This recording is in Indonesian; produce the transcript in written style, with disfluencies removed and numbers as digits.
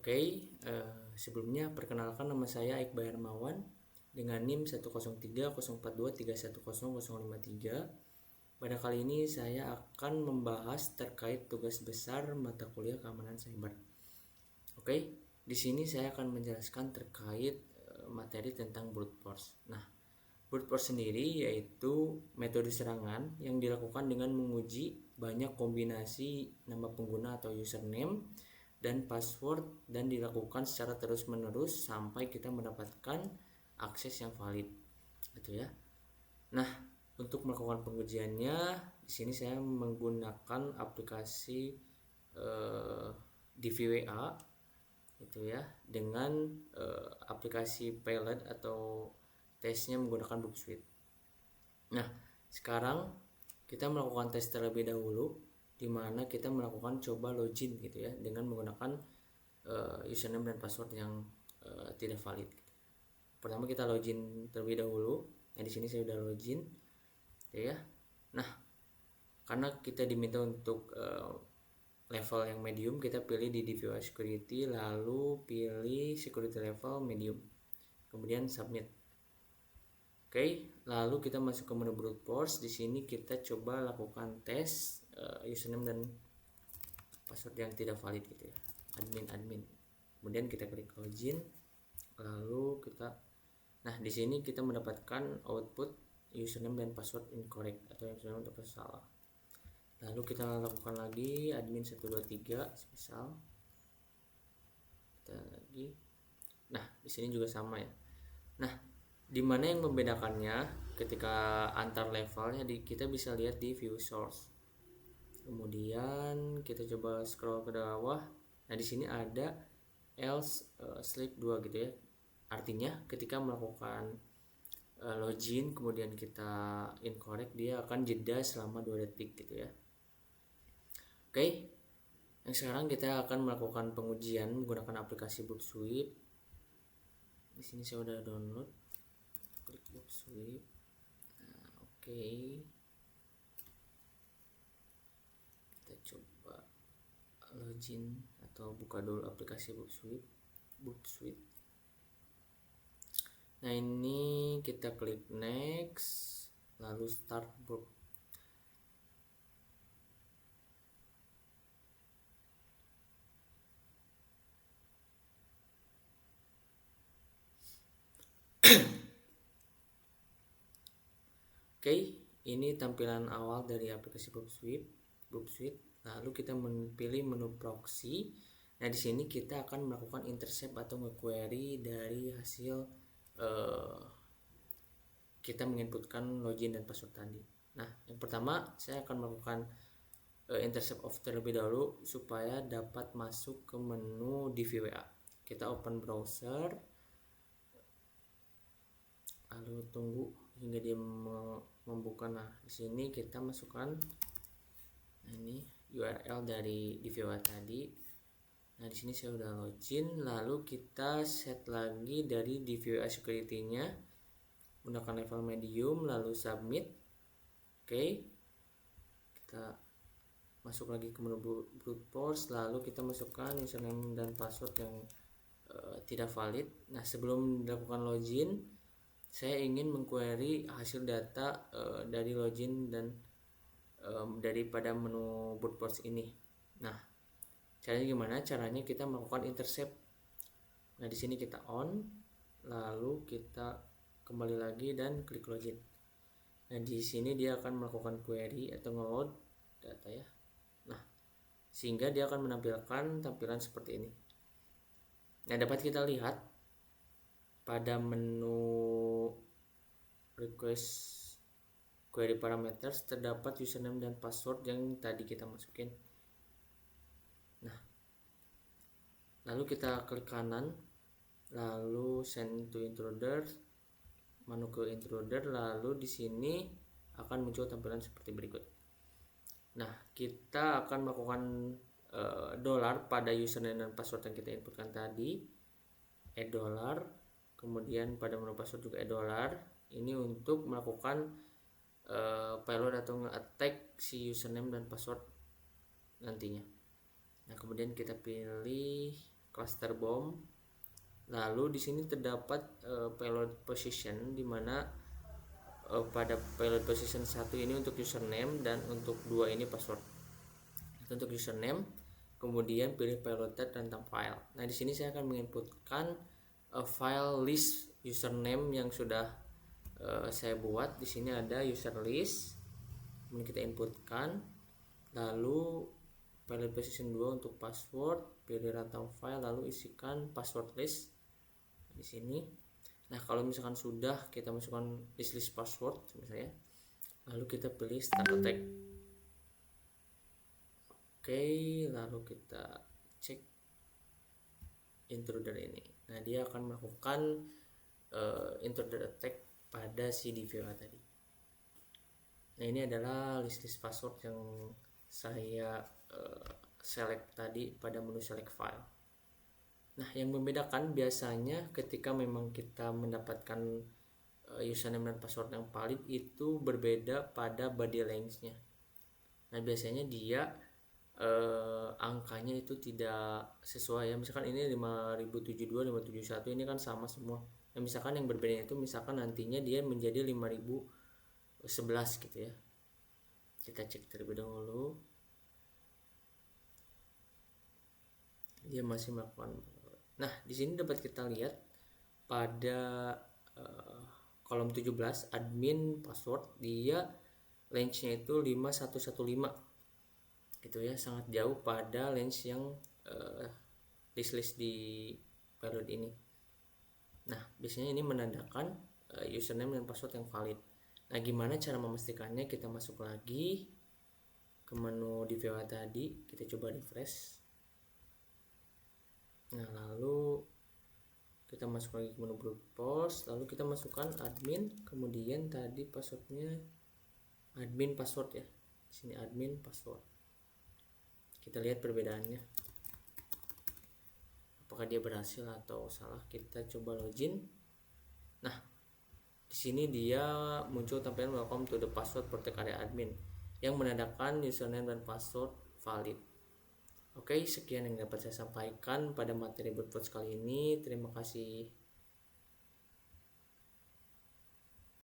Oke, sebelumnya perkenalkan nama saya Iqbal Hermawan dengan NIM 1030423100053. Pada kali ini saya akan membahas terkait tugas besar mata kuliah keamanan cyber. Oke, di sini saya akan menjelaskan terkait materi tentang brute force. Nah, brute force sendiri yaitu metode serangan yang dilakukan dengan menguji banyak kombinasi nama pengguna atau username dan password dan dilakukan secara terus-menerus sampai kita mendapatkan akses yang valid, gitu ya. Nah, untuk melakukan pengujiannya di sini saya menggunakan aplikasi DVWA, gitu ya, dengan aplikasi pilot atau tesnya menggunakan Booksuite. Nah, sekarang kita melakukan tes terlebih dahulu, di mana kita melakukan coba login gitu ya dengan menggunakan username dan password yang tidak valid. Pertama kita login terlebih dahulu. Nah, di sini saya sudah login, gitu ya. Nah, karena kita diminta untuk level yang medium, kita pilih di DVWA security, lalu pilih security level medium, kemudian submit. Oke, lalu kita masuk ke menu brute force. Di sini kita coba lakukan tes username dan password yang tidak valid, gitu ya, admin. Kemudian kita klik login, lalu kita, nah di sini kita mendapatkan output username dan password incorrect atau username dan password salah. Lalu kita lakukan lagi admin 123 misal, kita lagi. Nah, di sini juga sama ya. Nah, di mana yang membedakannya ketika antar levelnya kita bisa lihat di view source. Kemudian kita coba scroll ke bawah. Nah, di sini ada else sleep 2 gitu ya. Artinya ketika melakukan login kemudian kita incorrect, dia akan jeda selama 2 detik gitu ya. Oke. Yang sekarang kita akan melakukan pengujian menggunakan aplikasi Booksuite. Di sini saya udah download. Klik Booksuite. Nah, oke. Kita coba login atau buka dulu aplikasi Booksuite. Nah, ini kita klik next, lalu start book. Oke, ini tampilan awal dari aplikasi Booksuite. Lalu kita pilih menu proxy. Nah, di sini kita akan melakukan intercept atau nge-query dari hasil kita menginputkan login dan password tadi. Nah, yang pertama saya akan melakukan intercept of terlebih dahulu supaya dapat masuk ke menu DVWA. Kita open browser, lalu tunggu hingga dia membuka. Nah, di sini kita masukkan ini URL dari DVWA tadi. Nah, di sini saya udah login, lalu kita set lagi dari DVWA security-nya menggunakan level medium, lalu submit. Oke. Kita masuk lagi ke menu brute force, lalu kita masukkan username dan password yang tidak valid. Nah, sebelum dilakukan login, saya ingin mengquery hasil data dari login dan daripada menu brute force ini. Nah, caranya gimana? Caranya kita melakukan intercept. Nah, di sini kita on, lalu kita kembali lagi dan klik login. Nah, di sini dia akan melakukan query atau nge-load data ya. Nah, sehingga dia akan menampilkan tampilan seperti ini. Nah, dapat kita lihat pada menu request query parameters terdapat username dan password yang tadi kita masukin. Nah, lalu kita klik kanan, lalu send to intruder, masuk ke intruder, lalu di sini akan muncul tampilan seperti berikut. Nah, kita akan melakukan dollar pada username dan password yang kita inputkan tadi, $, kemudian pada menu password juga $. Ini untuk melakukan payload atau nge-attack si username dan password nantinya. Nah, kemudian kita pilih cluster bomb. Lalu di sini terdapat payload position, di mana pada payload position 1 ini untuk username dan untuk 2 ini password. Untuk username, kemudian pilih payload type tentang file. Nah, di sini saya akan menginputkan file list username yang sudah saya buat. Di sini ada user list, kemudian kita inputkan, lalu payload position 2 untuk password, pilih runtime file, lalu isikan password list di sini. Nah, kalau misalkan sudah, kita masukkan list password misalnya, lalu kita pilih start attack. Oke, lalu kita cek intruder ini. Nah, dia akan melakukan intruder attack pada si DVOA tadi. Nah, ini adalah list password yang saya select tadi pada menu select file. Nah, yang membedakan biasanya ketika memang kita mendapatkan username dan password yang valid itu berbeda pada body length-nya. Nah, biasanya dia angkanya itu tidak sesuai ya. Misalkan ini 5072, 5071 ini kan sama semua. Nah, misalkan yang berbeda itu misalkan nantinya dia menjadi 5011 gitu ya. Kita cek terlebih dahulu. Dia masih melakukan. Nah, di sini dapat kita lihat pada kolom 17 admin password, dia range-nya itu 5115. Gitu ya, sangat jauh pada range yang list di payload ini. Nah, biasanya ini menandakan username dan password yang valid. Nah, gimana cara memastikannya? Kita masuk lagi ke menu DVOA tadi, kita coba refresh. Nah, lalu kita masuk lagi ke menu brute force, lalu kita masukkan admin, kemudian tadi passwordnya admin password ya. Di sini admin password. Kita lihat perbedaannya. Apakah dia berhasil atau salah? Kita coba login. Nah, di sini dia muncul tampilan welcome to the password protect area admin yang menandakan username dan password valid. Oke, sekian yang dapat saya sampaikan pada materi brute force kali ini. Terima kasih.